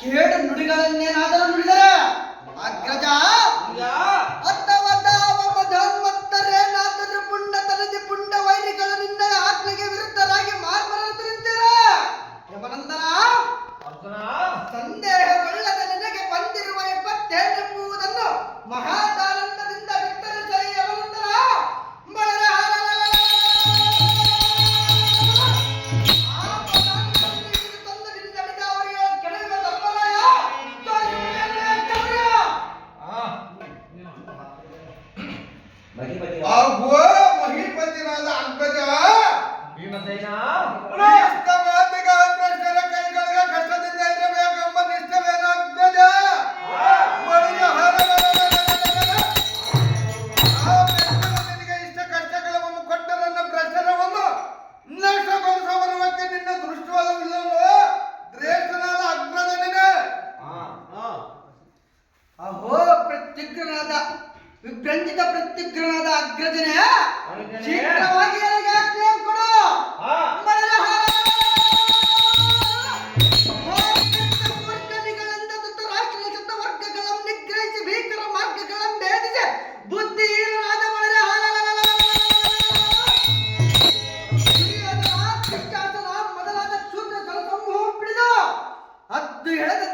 ಕೇಡು ನುಡಿಗಳನ್ನೇನಾದರೂ ನುಡಿದರೆ ಅಗ್ರಜ ಅತ್ತವದ್ದಾವ ಮಧೋನ್ಮತ್ತರೇನಾದರೂ ಪುಂಡ ತನದಿ ಪುಂಡ ವೈರಿಗಳ ನಿನ್ನ ಆಜ್ಞೆಗೆ ವಿರುದ್ಧರಾಗಿ ಮಾರ್ಮರತು ನಿಂತೀರ ಯಮನಂದನ ಸಂದೇಹಗೊಳ್ಳದ ನಿನಗೆ ಬಂದಿರುವ 27 ಎಂಬುದನ್ನು ಮಹಾದಾನಂದದಿಂದ ವಿಸ್ತರಿಸಿ ಯಮನಂದನ ಬಳರ ಮಹಿಪತಿನಾದ ಅಗ್ಗಜ ಭೀಮಸೇನ ಕೃಷ್ಣರ ಕೈಗಳಿಗೆ ಕಷ್ಟದಿಂದ ಇರಬೇಕೆಂಬ ನಿಷ್ಠವೇನ ಅಗ್ಗಜ ನಿನಗೆ ಇಷ್ಟ ಕಷ್ಟಗಳನ್ನು ಕೊಟ್ಟರನ್ನ ಭ್ರಷ್ಟರವನ್ನು ನಷ್ಟಗೊಳಿಸುವವರಕ್ಕೆ ನಿನ್ನ ದೃಷ್ಟವಲ್ಲವಿಲ್ಲವೋ ಶ್ರೇಷ್ಠನಾದ ಅಗ್ರಜನಿಗೆ ಅಹೋ ಪ್ರತ್ಯುಗ್ರನಾದ ವಿಭ್ರಂಜಿತ ಪ್ರತ್ಯುಗ್ರನಾದ ಅಗ್ರಜನೇ ಶೀಘ್ರವಾಗಿ ನನಗೆ ಆಜ್ಞೆ ಕೊಡು ವರ್ಗಗಳನ್ನು ನಿಗ್ರಹಿಸಿ ಭೀಕರ ಮಾರ್ಗಗಳನ್ನು ಭೇದಿಸಿ ಬುದ್ಧಿಹೀನರಾದ ಮೊದಲಾದ ಶೂದ್ರ ಸಮೂಹ ಹಿಡಿದು ಹದ್ದು ಎಳೆದ